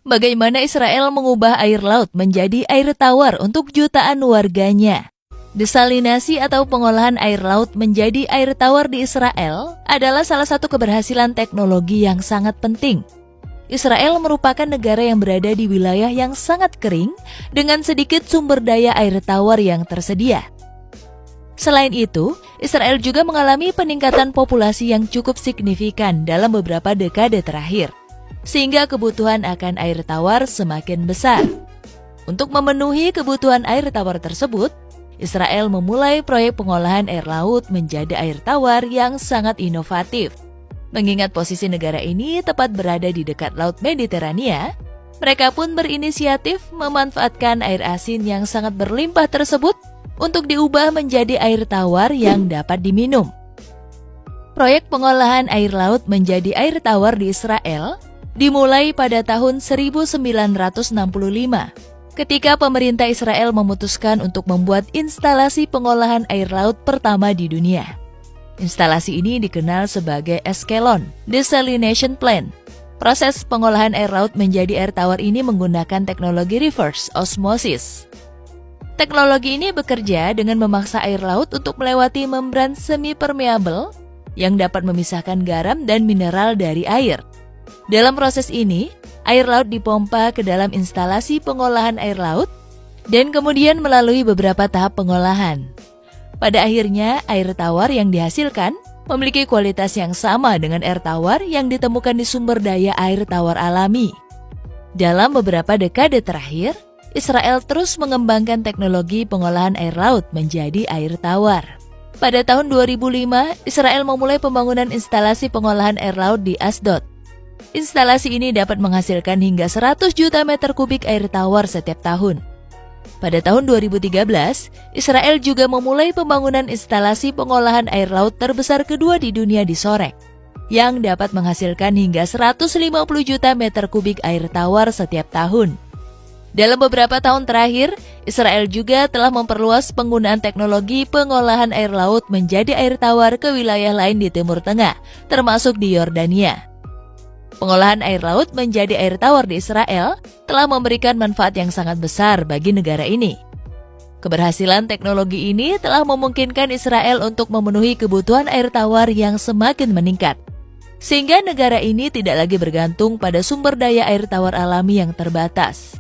Bagaimana Israel mengubah air laut menjadi air tawar untuk jutaan warganya? Desalinasi atau pengolahan air laut menjadi air tawar di Israel adalah salah satu keberhasilan teknologi yang sangat penting. Israel merupakan negara yang berada di wilayah yang sangat kering dengan sedikit sumber daya air tawar yang tersedia. Selain itu, Israel juga mengalami peningkatan populasi yang cukup signifikan dalam beberapa dekade terakhir, sehingga kebutuhan akan air tawar semakin besar. Untuk memenuhi kebutuhan air tawar tersebut, Israel memulai proyek pengolahan air laut menjadi air tawar yang sangat inovatif. Mengingat posisi negara ini tepat berada di dekat Laut Mediterania, mereka pun berinisiatif memanfaatkan air asin yang sangat berlimpah tersebut untuk diubah menjadi air tawar yang dapat diminum. Proyek pengolahan air laut menjadi air tawar di Israel dimulai pada tahun 1965, ketika pemerintah Israel memutuskan untuk membuat instalasi pengolahan air laut pertama di dunia. Instalasi ini dikenal sebagai Ashkelon Desalination Plant. Proses pengolahan air laut menjadi air tawar ini menggunakan teknologi reverse osmosis. Teknologi ini bekerja dengan memaksa air laut untuk melewati membran semi-permeable yang dapat memisahkan garam dan mineral dari air. Dalam proses ini, air laut dipompa ke dalam instalasi pengolahan air laut dan kemudian melalui beberapa tahap pengolahan. Pada akhirnya, air tawar yang dihasilkan memiliki kualitas yang sama dengan air tawar yang ditemukan di sumber daya air tawar alami. Dalam beberapa dekade terakhir, Israel terus mengembangkan teknologi pengolahan air laut menjadi air tawar. Pada tahun 2005, Israel memulai pembangunan instalasi pengolahan air laut di Asdod. Instalasi ini dapat menghasilkan hingga 100 juta meter kubik air tawar setiap tahun. Pada tahun 2013, Israel juga memulai pembangunan instalasi pengolahan air laut terbesar kedua di dunia di Sorek, yang dapat menghasilkan hingga 150 juta meter kubik air tawar setiap tahun. Dalam beberapa tahun terakhir, Israel juga telah memperluas penggunaan teknologi pengolahan air laut menjadi air tawar ke wilayah lain di Timur Tengah, termasuk di Yordania. Pengolahan air laut menjadi air tawar di Israel telah memberikan manfaat yang sangat besar bagi negara ini. Keberhasilan teknologi ini telah memungkinkan Israel untuk memenuhi kebutuhan air tawar yang semakin meningkat, sehingga negara ini tidak lagi bergantung pada sumber daya air tawar alami yang terbatas.